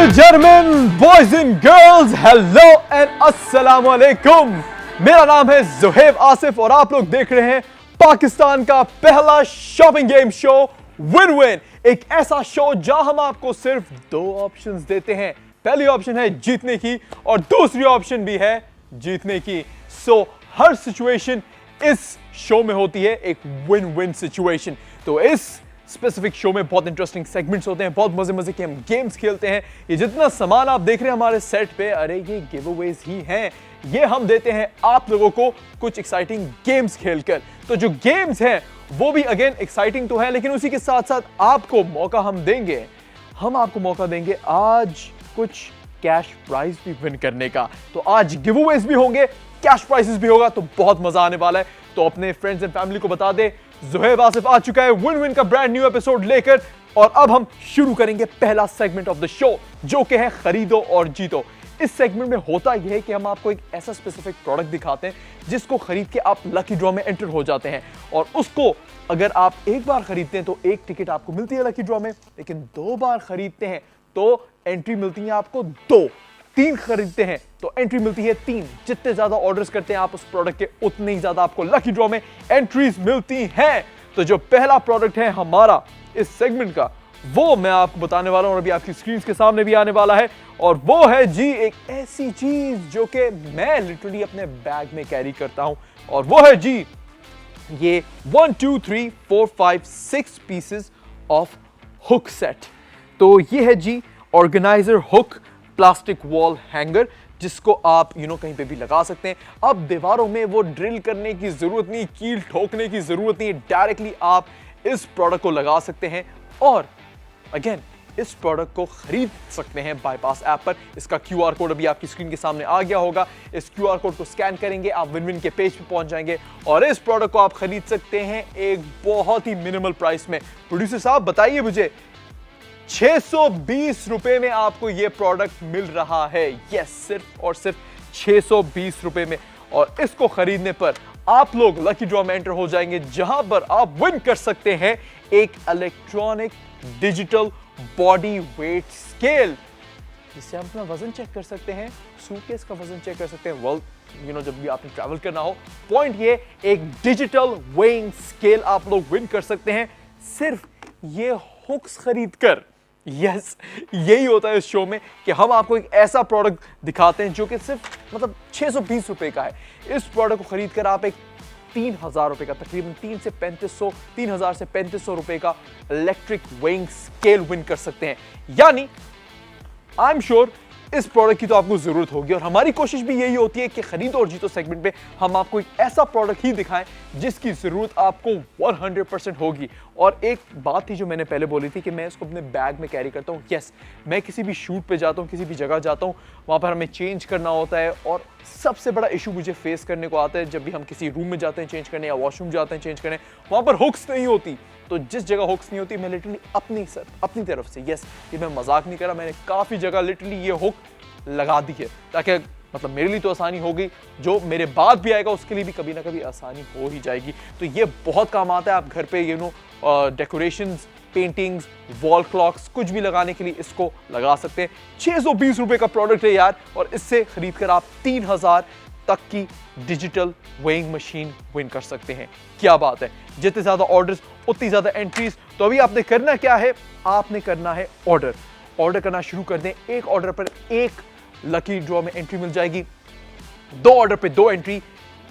and gentlemen, boys and girls, hello and अस्सलाम वालेकुम। मेरा नाम है ज़ुहैब आसिफ और आप लोग देख रहे हैं पाकिस्तान का पहला shopping game show win win. एक ऐसा शो जहां हम आपको सिर्फ दो ऑप्शंस देते हैं। पहली ऑप्शन है जीतने की और दूसरी ऑप्शन भी है जीतने की। सो हर सिचुएशन इस शो में होती है एक विन विन सिचुएशन। तो इस स्पेसिफिक शो में बहुत इंटरेस्टिंग सेगमेंट्स होते हैं, बहुत मजे मजे के हम गेम्स खेलते हैं। ये जितना सामान आप देख रहे हैं हमारे सेट पे, अरे ये गिव अवेज ही हैं। ये हम देते हैं आप लोगों को कुछ एक्साइटिंग गेम्स खेलकर। तो जो गेम्स हैं वो भी अगेन एक्साइटिंग तो है, लेकिन उसी के साथ साथ आपको मौका हम आपको मौका देंगे आज कुछ कैश प्राइज भी विन करने का। तो आज गिव अवेज भी होंगे, कैश प्राइजेस भी होगा, तो बहुत मजा आने वाला है। तो अपने फ्रेंड्स एंड फैमिली को बता दे, ज़ुहैब आसिफ आ चुका है विन विन का ब्रांड न्यू एपिसोड लेकर। और अब हम शुरू करेंगे पहला सेगमेंट ऑफ द शो, जो कि है खरीदो और जीतो। इस सेगमेंट में होता यह है कि हम आपको एक ऐसा स्पेसिफिक प्रोडक्ट दिखाते हैं जिसको खरीद के आप लकी ड्रॉ में एंटर हो जाते हैं, और उसको अगर आप एक बार खरीदते हैं तो एक टिकट आपको मिलती है लकी ड्रॉ में, लेकिन 2 बार खरीदते हैं तो एंट्री मिलती है आपको 2, 3 खरीदते हैं तो एंट्री मिलती है 3। जितने ज्यादा ऑर्डर्स करते हैं आप उस प्रोडक्ट के, उतने ही ज्यादा आपको लकी ड्रॉ में एंट्रीज मिलती हैं। तो जो पहला प्रोडक्ट है हमारा इस सेगमेंट का, वो मैं आपको बताने वाला हूं और अभी आपकी स्क्रीन के सामने भी आने वाला है। और वो है जी एक ऐसी चीज जो कि मैं लिटरली अपने बैग में कैरी करता हूं, और वो है जी ये 1 2 3 4 5 6 पीसेस ऑफ हुक सेट। तो ये है जी organizer hook plastic wall hanger, जिसको आप कहीं पे भी लगा सकते हैं। अब दीवारों में वो ड्रिल करने की जरूरत नहीं, कील ठोकने की जरूरत नहीं, डायरेक्टली आप इस प्रोडक्ट को लगा सकते हैं और अगेन इस प्रोडक्ट को खरीद सकते हैं बाईपास ऐप पर। इसका QR कोड अभी आपकी स्क्रीन के सामने आ गया होगा। इस QR कोड को स्कैन करेंगे, आप विन विन के पेज पे पहुंच जाएंगे और इस प्रोडक्ट को आप खरीद सकते हैं एक बहुत ही मिनिमल प्राइस में। प्रोड्यूसर साहब बताइए मुझे, 620 रुपए में आपको यह प्रोडक्ट मिल रहा है। यस, सिर्फ और सिर्फ 620 रुपए में। और इसको खरीदने पर आप लोग लकी ड्रॉ में एंटर हो जाएंगे, जहां पर आप विन कर सकते हैं एक electronic digital body weight scale, जिससे आप अपना वजन चेक कर सकते हैं, सूटकेस का वजन चेक कर सकते हैं। वेल जब भी आपने ट्रैवल करना हो, पॉइंट ये एक डिजिटल वेइंग स्केल आप लोग विन कर सकते हैं सिर्फ ये हुक्स खरीद कर। यस, यही होता है इस शो में कि हम आपको एक ऐसा प्रोडक्ट दिखाते हैं जो कि सिर्फ 620 रुपए का है। इस प्रोडक्ट को खरीद कर आप एक 3000 रुपए का, तकरीबन 3000 से 3500 रुपए का इलेक्ट्रिक वेइंग स्केल विन कर सकते हैं। यानी आई एम श्योर इस प्रोडक्ट की तो आपको जरूरत होगी, और हमारी कोशिश भी यही होती है कि खरीदो और जीतो सेगमेंट पे हम आपको एक ऐसा प्रोडक्ट ही दिखाएं जिसकी जरूरत आपको 100% होगी। और एक बात थी जो मैंने पहले बोली थी कि मैं इसको अपने बैग में कैरी करता हूँ। यस, मैं किसी भी शूट पे जाता हूँ, किसी भी जगह जाता हूँ, वहाँ पर हमें चेंज करना होता है, और सबसे बड़ा इशू मुझे फेस करने को आता है जब भी हम किसी रूम में जाते हैं चेंज करने या वॉशरूम जाते हैं चेंज करने, वहाँ पर हुक्स नहीं होती। तो जिस जगह हुक्स नहीं होती, मैं लिटरली अपनी तरफ से, यस ये मैं मजाक नहीं कर रहा, मैंने काफ़ी जगह लिटरली ये हुक लगा दी है, ताकि मेरे लिए तो आसानी हो गई, जो मेरे बाद भी आएगा उसके लिए भी कभी ना कभी आसानी हो ही जाएगी। तो ये बहुत काम आता है। आप घर पे डेकोरेशंस, पेंटिंग्स, वॉल क्लॉक्स, कुछ भी लगाने के लिए इसको लगा सकते हैं। 620 रुपए का प्रोडक्ट है यार, और इससे खरीद कर आप 3000 तक की डिजिटल वेइंग मशीन विन कर सकते हैं। क्या बात है, जितने ज्यादा ऑर्डर्स उतनी ज्यादा एंट्रीज। तो अभी आपने करना क्या है, आपने करना है ऑर्डर करना शुरू कर दें। एक ऑर्डर पर एक लकी ड्रॉ में एंट्री मिल जाएगी, 2 ऑर्डर पे 2 एंट्री,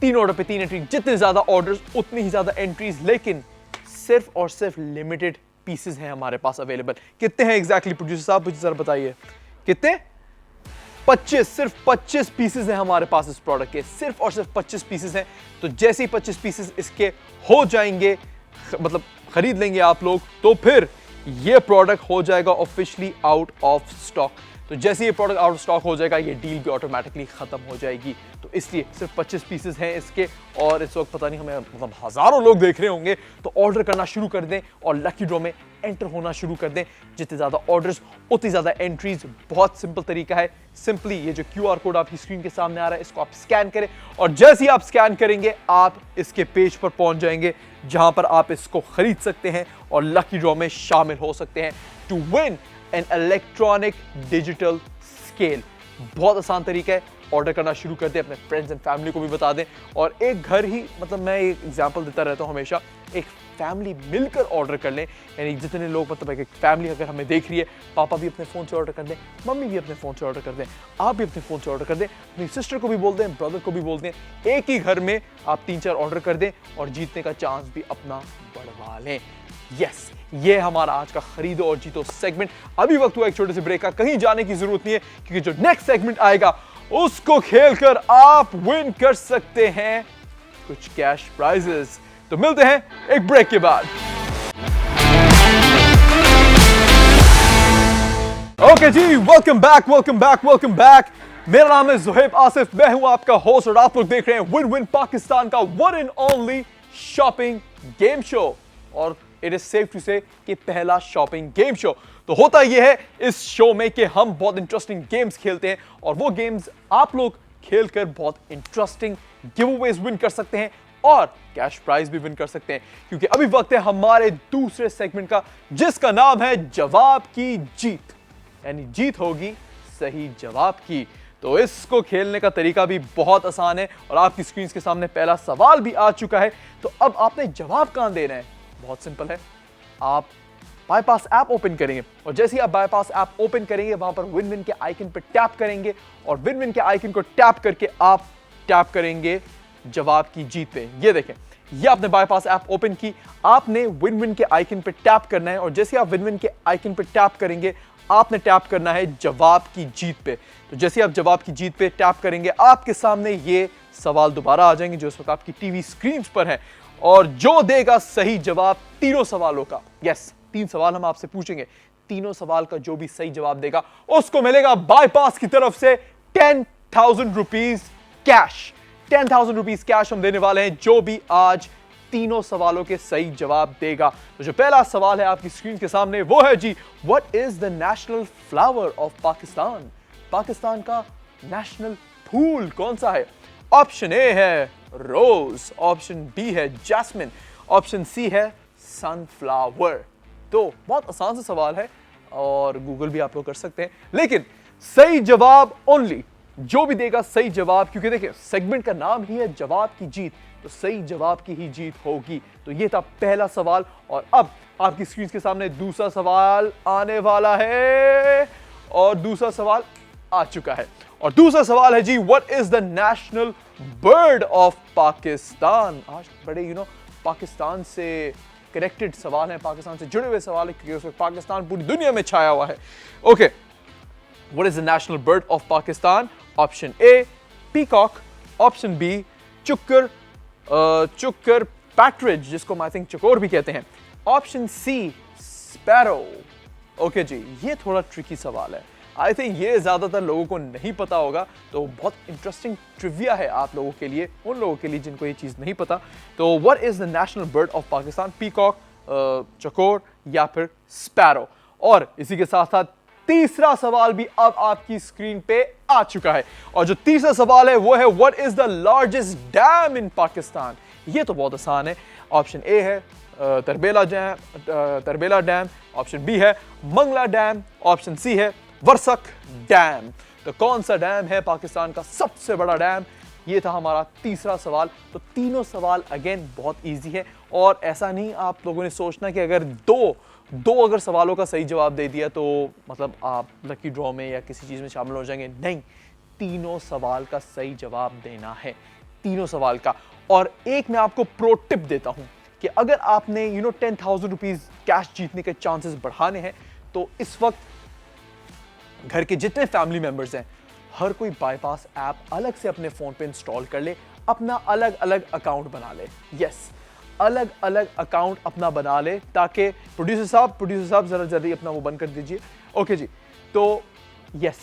3 ऑर्डर पे 3 एंट्री। जितने ज्यादा ऑर्डर्स उतनी ही ज्यादा एंट्रीज, लेकिन सिर्फ और सिर्फ लिमिटेड पीसेस हैं हमारे पास अवेलेबल। कितने हैं एग्जैक्टली प्रोड्यूसर साहब, मुझे जरा बताइए कितने? 25, सिर्फ 25 पीसेस हैं हमारे पास इस प्रोडक्ट के, सिर्फ और सिर्फ 25 पीसेस हैं। तो जैसे ही 25 पीसेस इसके हो जाएंगे, खरीद लेंगे आप लोग, तो फिर ये प्रोडक्ट हो जाएगा ऑफिशियली आउट ऑफ स्टॉक। तो जैसे ये प्रोडक्ट आउट ऑफ स्टॉक हो जाएगा, ये डील भी ऑटोमेटिकली खत्म हो जाएगी। तो इसलिए सिर्फ 25 पीसेस हैं इसके, और इस वक्त पता नहीं हमें हजारों लोग देख रहे होंगे। तो ऑर्डर करना शुरू कर दें और लकी ड्रॉ में एंटर होना शुरू कर दें। जितने ज्यादा ऑर्डर्स उतनी ज्यादा एंट्रीज। बहुत सिंपल तरीका है, सिंपली ये जो QR कोड आपकी स्क्रीन के सामने आ रहा है, इसको आप स्कैन करें, और जैसे ही आप स्कैन करेंगे आप इसके पेज पर पहुंच जाएंगे, जहां पर आप इसको खरीद सकते हैं और लकी ड्रॉ में शामिल हो सकते हैं to win an electronic digital scale. बहुत आसान तरीका है, ऑर्डर करना शुरू कर दें, अपने फ्रेंड्स एंड फैमिली को भी बता दें। और एक घर ही, मतलब मैं एक एग्जांपल देता रहता हूँ हमेशा, एक फैमिली मिलकर ऑर्डर कर लें। यानी जितने लोग, मतलब एक फैमिली अगर हमें देख रही है, पापा भी अपने फ़ोन से ऑर्डर कर दें, मम्मी भी अपने फ़ोन से ऑर्डर कर दें, आप भी अपने फ़ोन से ऑर्डर कर दें, अपनी सिस्टर को भी बोल दें, ब्रदर को भी बोल दें। एक ही घर में आप 3-4 ऑर्डर कर दें और जीतने का चांस भी अपना बढ़वा लें। यस, ये हमारा आज का खरीदो और जीतो सेगमेंट। अभी वक्त हुआ एक छोटे से ब्रेक का, कहीं जाने की जरूरत नहीं है, क्योंकि जो नेक्स्ट सेगमेंट आएगा उसको खेलकर आप विन कर सकते हैं कुछ कैश प्राइजेस। तो मिलते हैं एक ब्रेक के बाद। ओके जी, वेलकम बैक। मेरा नाम है ज़ुहैब आसिफ, मैं हूं आपका होस्ट और आप लोग देख रहे हैं विन विन पाकिस्तान का one and only shopping game show. और इट इज सेफ टू से कि पहला शॉपिंग गेम शो। तो होता यह है इस शो में कि हम बहुत इंटरेस्टिंग गेम्स खेलते हैं और वो गेम्स आप लोग खेलकर बहुत इंटरेस्टिंग गिवअवेज विन कर सकते हैं और कैश प्राइज भी विन कर सकते हैं, क्योंकि अभी वक्त है हमारे दूसरे सेगमेंट का, जिसका नाम है जवाब की जीत। यानी जीत होगी सही जवाब की। तो इसको खेलने का तरीका भी बहुत आसान है और आपकी स्क्रीन के सामने पहला सवाल भी आ चुका है। तो अब आपने जवाब कहां देना है? बहुत सिंपल है, आप बाईपास ऐप ओपन करेंगे और जैसे ही आप बाईपास ऐप ओपन करेंगे, वहां पर विन विन के आइकन पर टैप करेंगे और विन विन के आइकन को टैप करके आप टैप करेंगे जवाब की जीत पे। ये देखें, ये आपने बाईपास ऐप ओपन की, आपने विन विन के आइकन पे टैप करना है और जैसे आप विन विन के आइकन पे टैप करेंगे, आपने टैप करना है जवाब की जीत पे। तो जैसे आप जवाब की जीत पे टैप करेंगे, आपके सामने ये सवाल दोबारा आ जाएंगे जो इस वक्त आपकी टीवी स्क्रीन पर है, और जो देगा सही जवाब तीनों सवालों का, यस 3 सवाल हम आपसे पूछेंगे, तीनों सवाल का जो भी सही जवाब देगा उसको मिलेगा बाईपास की तरफ से 10,000 रुपीज कैश। 10,000 रुपीज कैश हम देने वाले हैं जो भी आज तीनों सवालों के सही जवाब देगा। तो जो पहला सवाल है आपकी स्क्रीन के सामने वो है जी, what is the national flower of Pakistan? Pakistan का नेशनल फूल कौन सा है? ऑप्शन ए है रोज, ऑप्शन बी है जैस्मिन, ऑप्शन सी है सनफ्लावर। तो बहुत आसान सा सवाल है और गूगल भी आप लोग कर सकते हैं, लेकिन सही जवाब ओनली जो भी देगा सही जवाब, क्योंकि देखिए सेगमेंट का नाम ही है जवाब की जीत, तो सही जवाब की ही जीत होगी। तो ये था पहला सवाल और अब आपकी स्क्रीन के सामने दूसरा सवाल आने वाला है और दूसरा सवाल आ चुका है और दूसरा सवाल है जी, what is the national bird of Pakistan? आज बड़े पाकिस्तान से कनेक्टेड सवाल है, पाकिस्तान से जुड़े हुए सवाल है, क्योंकि उसमें पाकिस्तान पूरी दुनिया में छाया हुआ है। Okay, what is the national bird of Pakistan? Option A peacock, option B chukar partridge, जिसको आई थिंक चकोर भी कहते हैं, ऑप्शन सी स्पैरो। ओके जी, ये थोड़ा ट्रिकी सवाल है, आई थिंक ये ज्यादातर लोगों को नहीं पता होगा, तो बहुत इंटरेस्टिंग ट्रिविया है आप लोगों के लिए, उन लोगों के लिए जिनको ये चीज नहीं पता। तो what is the national bird of Pakistan? Peacock, चकोर या फिर स्पैरो। और इसी के साथ साथ तीसरा सवाल भी अब आपकी स्क्रीन पे आ चुका है और जो तीसरा सवाल है वो है, what is the largest dam in Pakistan? ये तो बहुत आसान है, ऑप्शन ए है तरबेला डैम, ऑप्शन बी है मंगला डैम, ऑप्शन सी है वर्सक डैम। तो कौन सा डैम है पाकिस्तान का सबसे बड़ा डैम? ये था हमारा तीसरा सवाल। तो तीनों सवाल अगेन बहुत इजी है और ऐसा नहीं आप लोगों ने सोचना कि अगर दो अगर सवालों का सही जवाब दे दिया तो मतलब आप लकी ड्रॉ में या किसी चीज में शामिल हो जाएंगे। नहीं, तीनों सवाल का सही जवाब देना है, तीनों सवाल का। और एक मैं आपको प्रो टिप देता हूं कि अगर आपने 10,000 रुपीज कैश जीतने के चांसेस बढ़ाने हैं तो इस वक्त घर के जितने फैमिली मेंबर्स हैं, हर कोई बाईपास ऐप अलग से अपने फोन पे इंस्टॉल कर ले, अपना अलग अलग अकाउंट बना ले। यस, अलग अलग अकाउंट अपना बना ले, ताकि प्रोड्यूसर साहब जरा जल्दी अपना वो बंद कर दीजिए। ओके जी, तो यस,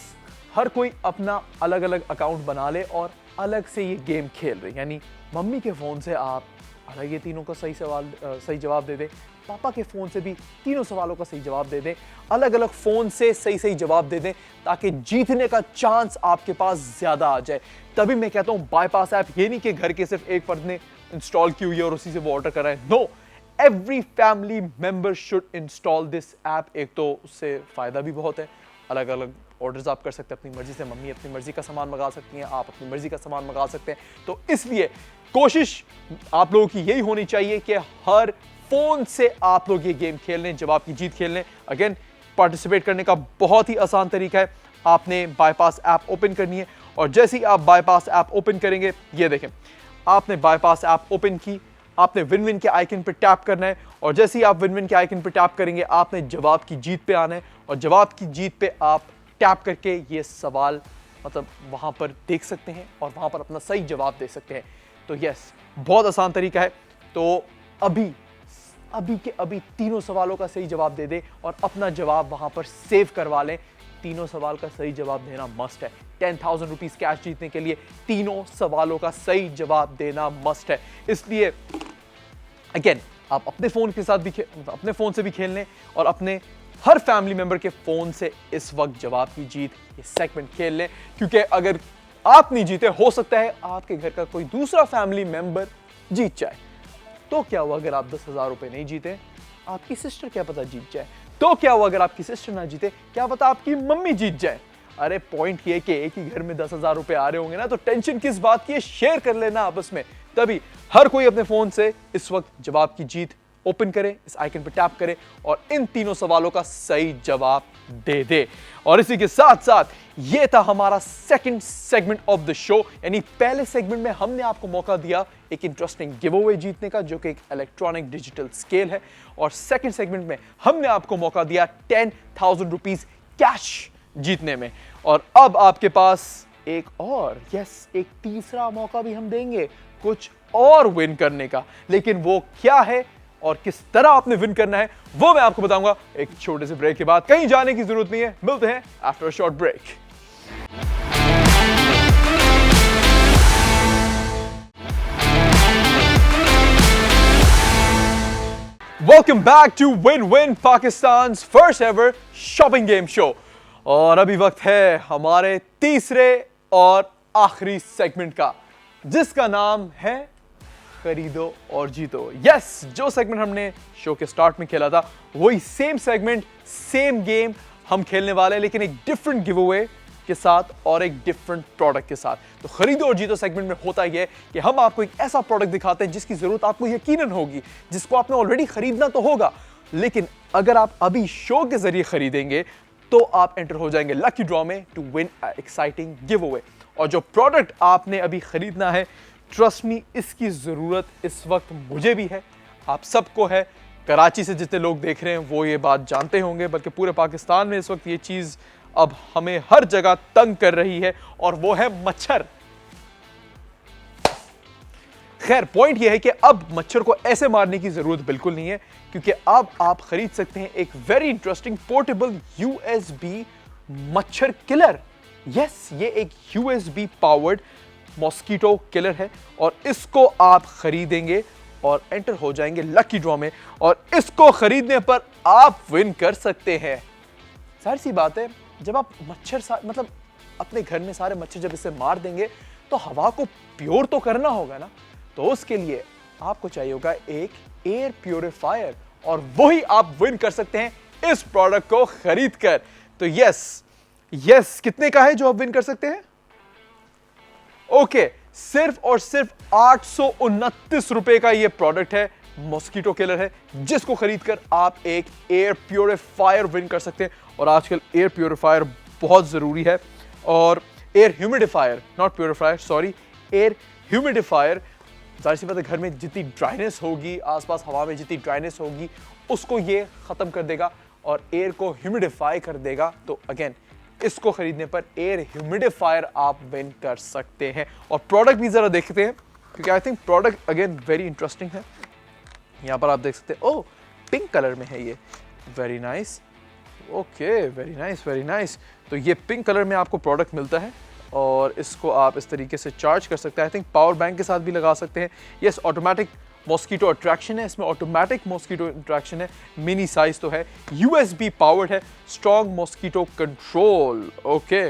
हर कोई अपना अलग अलग अकाउंट बना ले और अलग से ये गेम खेल रहे, यानी मम्मी के फोन से आप अलग ये तीनों का सही जवाब दे दें, पापा के फोन से भी तीनों सवालों का सही जवाब दे दें, अलग अलग फोन से सही जवाब दे दें, ताकि जीतने का चांस आपके पास ज्यादा आ जाए। तभी मैं कहता हूं बाईपास ऐप, ये नहीं कि घर के सिर्फ एक फर्द ने इंस्टॉल की हुई है और उसी से वो ऑर्डर कर रहा है। No, every family member should install this app. एक तो उससे फायदा भी बहुत है, अलग अलग ऑर्डर्स आप कर सकते हैं अपनी मर्जी से, मम्मी अपनी मर्जी का सामान मंगा सकती हैं, आप अपनी मर्जी का सामान मंगा सकते हैं। तो इसलिए कोशिश आप लोगों की यही होनी चाहिए कि हर फोन से आप लोग ये गेम खेल लें, जवाब की जीत खेल लें। अगेन, पार्टिसिपेट करने का बहुत ही आसान तरीका है, आपने बाईपास ऐप ओपन करनी है और जैसे ही आप बाईपास ऐप ओपन करेंगे, ये देखें आपने बाईपास ऐप ओपन की, आपने विन विन के आइकन पर टैप करना है और जैसे ही आप विन विन के आइकन पर टैप करेंगे, आपने जवाब की जीत पे आना है और जवाब की जीत पे आप टैप करके ये सवाल मतलब वहां पर देख सकते हैं और वहां पर अपना सही जवाब दे सकते हैं। तो यस, बहुत आसान तरीका है। तो अभी के अभी तीनों सवालों का सही जवाब दे दे और अपना जवाब वहां पर सेव करवा लें। तीनों सवाल का सही जवाब देना मस्ट है। 10,000 रुपीज कैश जीतने के लिए तीनों सवालों का सही जवाब देना मस्ट है। इसलिए अगेन, आप अपने फोन के साथ भी अपने फोन से भी खेल लें और अपने हर फैमिली मेंबर के फोन से इस वक्त जवाब की जीत ये सेगमेंट खेल लें, क्योंकि अगर आप नहीं जीते, हो सकता है आपके घर का कोई दूसरा फैमिली मेंबर जीत जाए। तो क्या हुआ अगर आप 10,000 रुपए नहीं जीते, आपकी सिस्टर क्या पता जीत जाए। तो क्या हुआ अगर आपकी सिस्टर ना जीते, क्या पता आपकी मम्मी जीत जाए। अरे पॉइंट ये कि एक ही घर में 10,000 रुपए आ रहे होंगे ना, तो टेंशन किस बात की है, शेयर कर लेना आपस में। तभी हर कोई अपने फोन से इस वक्त जवाब की जीत ओपन करे, इस आइकन पर टैप करे और इन तीनों सवालों का सही जवाब दे दे। और इसी के साथ साथ ये था हमारा second segment of the show. यानी पहले सेगमेंट में हमने आपको मौका दिया एक इंटरेस्टिंग गिव अवे जीतने का, जो कि एक इलेक्ट्रॉनिक डिजिटल स्केल है, और सेकंड सेगमेंट में हमने आपको मौका दिया 10,000 रुपीज कैश जीतने में। और अब आपके पास एक तीसरा मौका भी हम देंगे कुछ और विन करने का। लेकिन वो क्या है और किस तरह आपने विन करना है, वो मैं आपको बताऊंगा एक छोटे से ब्रेक के बाद। कहीं जाने की जरूरत नहीं है, मिलते हैं after a short break. Welcome back to win win, Pakistan's first ever shopping game show. और अभी वक्त है हमारे तीसरे और आखिरी सेगमेंट का, जिसका नाम है खरीदो और जीतो। यस, जो सेगमेंट हमने शो के स्टार्ट में खेला था, वही सेम सेगमेंट, सेम गेम हम खेलने वाले हैं, लेकिन एक डिफरेंट गिव अवे के साथ और एक डिफरेंट प्रोडक्ट के साथ। तो खरीदो और जीतो सेगमेंट में होता यह है कि हम आपको एक ऐसा प्रोडक्ट दिखाते हैं जिसकी जरूरत आपको यकीनन होगी, जिसको आपने ऑलरेडी खरीदना तो होगा, लेकिन अगर आप अभी शो के जरिए खरीदेंगे तो आप एंटर हो जाएंगे लकी ड्रॉ में to win exciting giveaway. और जो प्रोडक्ट आपने अभी खरीदना है, ट्रस्ट मी, इसकी जरूरत इस वक्त मुझे भी है, आप सबको है। कराची से जितने लोग देख रहे हैं वो ये बात जानते होंगे, बल्कि पूरे पाकिस्तान में इस वक्त ये चीज अब हमें हर जगह तंग कर रही है, और वो है मच्छर। खैर, पॉइंट ये है कि अब मच्छर को ऐसे मारने की जरूरत बिल्कुल नहीं है, क्योंकि अब आप खरीद सकते हैं एक वेरी इंटरेस्टिंग पोर्टेबल यूएसबी मच्छर किलर। यस, ये एक यूएसबी पावर्ड मॉस्किटो किलर है और इसको आप खरीदेंगे और एंटर हो जाएंगे लकी ड्रॉ में, और इसको खरीदने पर आप विन कर सकते हैं। सारी सी बात है, जब आप मतलब अपने घर में सारे मच्छर जब इसे मार देंगे तो हवा को प्योर तो करना होगा ना, तो उसके लिए आपको चाहिए होगा एक एयर प्योरीफायर, और वही आप विन कर सकते हैं इस प्रोडक्ट को खरीद कर। तो यस, कितने का है जो आप विन कर सकते हैं? ओके, सिर्फ और सिर्फ 829 रुपए का ये प्रोडक्ट है, मॉस्किटो किलर है, जिसको खरीदकर आप एक एयर प्योरीफायर विन कर सकते हैं। और आजकल एयर प्योरीफायर बहुत जरूरी है, और air humidifier, not purifier, sorry, air humidifier, जाहिर सी बात है घर में जितनी ड्राइनेस होगी, आसपास हवा में जितनी ड्राइनेस होगी, उसको ये खत्म कर देगा और एयर को ह्यूमिडिफाई कर देगा। तो अगेन, इसको खरीदने पर एयर ह्यूमिडिफायर आप विन कर सकते हैं। और प्रोडक्ट भी जरा देखते हैं, क्योंकि I think product again very interesting है। यहां पर आप देख सकते हैं, ओह, पिंक कलर में है ये, very nice. Okay, very nice. तो ये पिंक कलर में आपको प्रोडक्ट मिलता है और इसको आप इस तरीके से चार्ज कर सकते हैं। आई थिंक पावर बैंक के साथ भी लगा सकते हैं। यस, ऑटोमेटिक मॉस्किटो अट्रैक्शन है, इसमें ऑटोमेटिक मॉस्किटो अट्रैक्शन है, मिनी साइज तो है, यूएसबी पावर्ड है, स्ट्रॉन्ग मॉस्किटो कंट्रोल। ओके,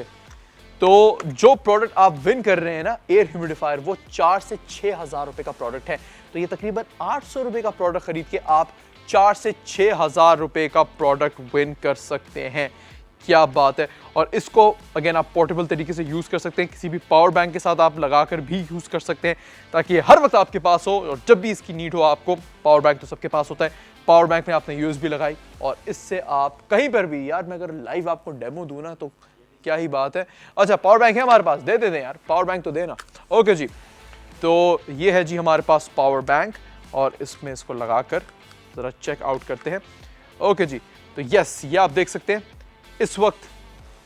तो जो प्रोडक्ट आप विन कर रहे हैं ना, एयर ह्यूमिडिफायर, वो 4 से 6,000 रुपए का प्रोडक्ट है। तो ये तकरीबन 800 रुपए का प्रोडक्ट खरीद के आप 4 से 6,000 रुपए का प्रोडक्ट विन कर सकते हैं। क्या बात है। और इसको अगेन आप पोर्टेबल तरीके से यूज कर सकते हैं, किसी भी पावर बैंक के साथ आप लगाकर भी यूज कर सकते हैं, ताकि ये हर वक्त आपके पास हो और जब भी इसकी नीड हो आपको। पावर बैंक तो सबके पास होता है, पावर बैंक में आपने यूएसबी लगाई और इससे आप कहीं पर भी, यार मैं अगर लाइव आपको डेमो दूं ना तो क्या ही बात है। अच्छा, पावर बैंक है हमारे पास, दे दें यार, पावर बैंक तो देना। ओके जी, तो ये है जी हमारे पास पावर बैंक, और इसमें इसको लगाकर जरा चेक आउट करते हैं। ओके जी, तो यस, ये आप देख सकते हैं इस वक्त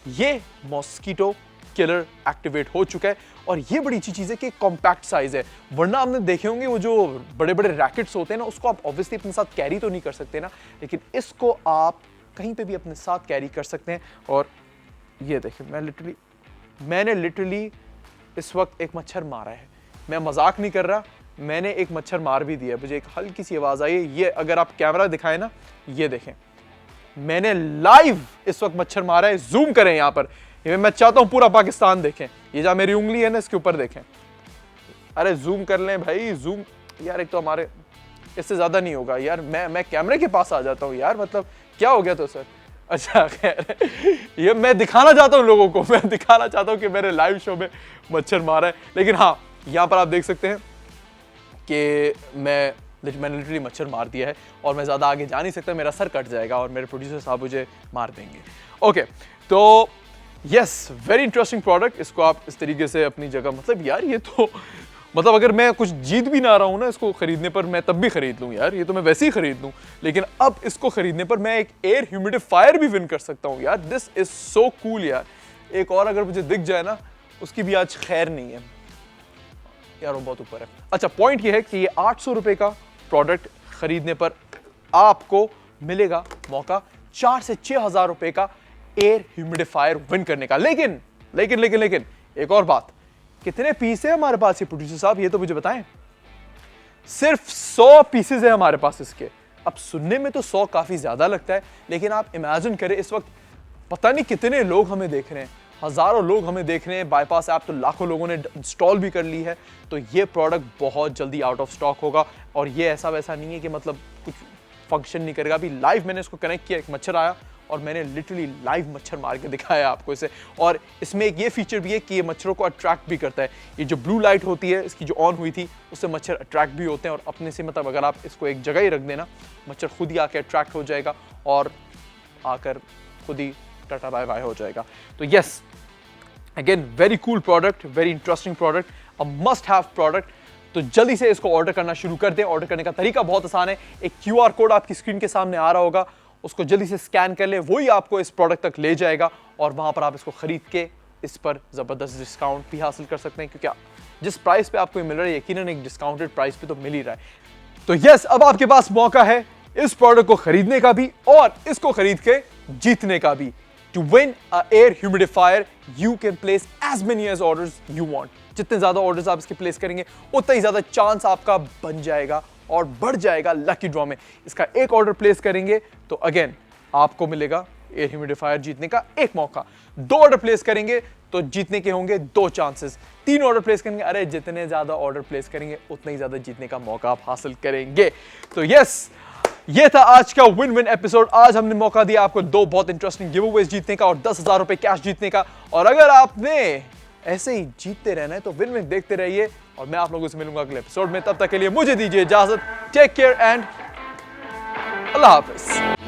ये मॉस्किटो किलर एक्टिवेट हो चुका है। और ये बड़ी अच्छी चीज है कि कॉम्पैक्ट साइज है, वरना आपने देखे होंगे वो जो बड़े बड़े रैकेट्स होते हैं ना, उसको आप ऑब्वियसली अपने साथ कैरी तो नहीं कर सकते ना, लेकिन इसको आप कहीं पे भी अपने साथ कैरी कर सकते हैं। और ये देखिए, मैंने लिटरली इस वक्त एक मच्छर मारा है, मैं मजाक नहीं कर रहा, मैंने एक मच्छर मार भी दिया। मुझे एक हल्की सी आवाज आई है, ये अगर आप कैमरा दिखाएं ना, ये देखें, मैंने लाइव इस वक्त मच्छर मारा है। जूम करें यहां पर, मैं चाहता हूं पूरा पाकिस्तान देखें, ये जहां मेरी उंगली है ना, इसके ऊपर देखें। अरे जूम कर लें भाई, जूम यार, एक तो हमारे इससे ज्यादा नहीं होगा यार, मैं कैमरे के पास आ जाता हूं यार, मतलब क्या हो गया तो सर। अच्छा खैर, ये मैं दिखाना चाहता हूं लोगों को, मैं दिखाना चाहता हूं कि मेरे लाइव शो में मच्छर मारा है। लेकिन हाँ, यहां पर आप देख सकते हैं कि मैंने लिटरली मच्छर मार दिया है और मैं ज़्यादा आगे जा नहीं सकता, मेरा सर कट जाएगा और मेरे प्रोड्यूसर साहब मुझे मार देंगे। ओके, तो यस, वेरी इंटरेस्टिंग प्रोडक्ट। इसको आप इस तरीके से अपनी जगह, मतलब यार ये तो, मतलब अगर मैं कुछ जीत भी ना रहा हूँ ना इसको खरीदने पर, मैं तब भी खरीद लूँ यार, ये तो मैं वैसे ही खरीद लूँ। लेकिन अब इसको खरीदने पर मैं एक एयर ह्यूमिडिफायर भी विन कर सकता हूँ यार। दिस इज सो कूल यार। एक और अगर मुझे दिख जाए ना, उसकी भी आज खैर नहीं है यार, वो बहुत ऊपर है। अच्छा, पॉइंट ये है कि ये 800 रुपए का प्रोडक्ट खरीदने पर आपको मिलेगा मौका 4 से 6,000 रुपए का एयर ह्यूमिडिफायर विन करने का। लेकिन एक और बात, कितने पीस है हमारे पास ये प्रोड्यूसर साहब, ये तो मुझे बताएं। सिर्फ 100 पीसेज है हमारे पास इसके। अब सुनने में तो 100 काफी ज्यादा लगता है, लेकिन आप इमेजिन करें इस वक्त पता नहीं कितने लोग हमें देख रहे हैं, हजारों लोग हमें देख रहे हैं। बाईपास ऐप तो लाखों लोगों ने इंस्टॉल भी कर ली है। तो ये प्रोडक्ट बहुत जल्दी आउट ऑफ स्टॉक होगा। और ये ऐसा वैसा नहीं है कि मतलब कुछ फंक्शन नहीं करेगा। अभी लाइव मैंने इसको कनेक्ट किया, एक मच्छर आया और मैंने लिटरली लाइव मच्छर मार के दिखाया आपको इसे। और इसमें एक ये फीचर भी है कि ये मच्छरों को अट्रैक्ट भी करता है। ये जो ब्लू लाइट होती है इसकी जो ऑन हुई थी, उससे मच्छर अट्रैक्ट भी होते हैं और अपने से, मतलब अगर आप इसको एक जगह ही रख देना, मच्छर खुद ही आके अट्रैक्ट हो जाएगा और आकर खुद ही टाटा बाय बाय हो जाएगा। तो yes, again very cool product, very interesting product, a must have product. तो जल्दी से इसको ऑर्डर करना शुरू कर दें। ऑर्डर करने का तरीका बहुत आसान है, एक QR कोड आपकी स्क्रीन के सामने आ रहा होगा, उसको जल्दी से स्कैन कर ले, वही आपको इस प्रोडक्ट तक ले जाएगा और वहां पर आप इसको खरीद के इस पर जबरदस्त डिस्काउंट भी हासिल कर सकते हैं, क्योंकि जिस प्राइस पे आपको मिल रहा है यकीनन एक डिस्काउंटेड प्राइस पे तो मिल ही रहा है। तो यस, अब आपके पास मौका है इस प्रोडक्ट को खरीदने का भी और इसको खरीद के जीतने का भी। To win an air humidifier, you can place as many as orders you want. जितने ज्यादा ऑर्डर्स आप इसके प्लेस करेंगे उतना ही ज्यादा चांस आपका बन जाएगा और बढ़ जाएगा लकी ड्रॉ में। इसका एक ऑर्डर प्लेस करेंगे तो अगेन आपको मिलेगा एयर ह्यूमिडिफायर जीतने का एक मौका। 2 ऑर्डर प्लेस करेंगे तो जीतने के होंगे 2 चांसेस। 3 ऑर्डर प्लेस करेंगे, अरे जितने ज्यादा ऑर्डर प्लेस करेंगे उतना ही ज्यादा जीतने का मौका आप हासिल करेंगे। तो यस, ये था आज का विन विन एपिसोड। आज हमने मौका दिया आपको 2 बहुत इंटरेस्टिंग गिवअवेज जीतने का और 10,000 रुपए कैश जीतने का। और अगर आपने ऐसे ही जीतते रहना है तो विन विन देखते रहिए और मैं आप लोगों से मिलूंगा अगले एपिसोड में। तब तक के लिए मुझे दीजिए इजाजत। टेक केयर एंड अल्लाह हाफिज।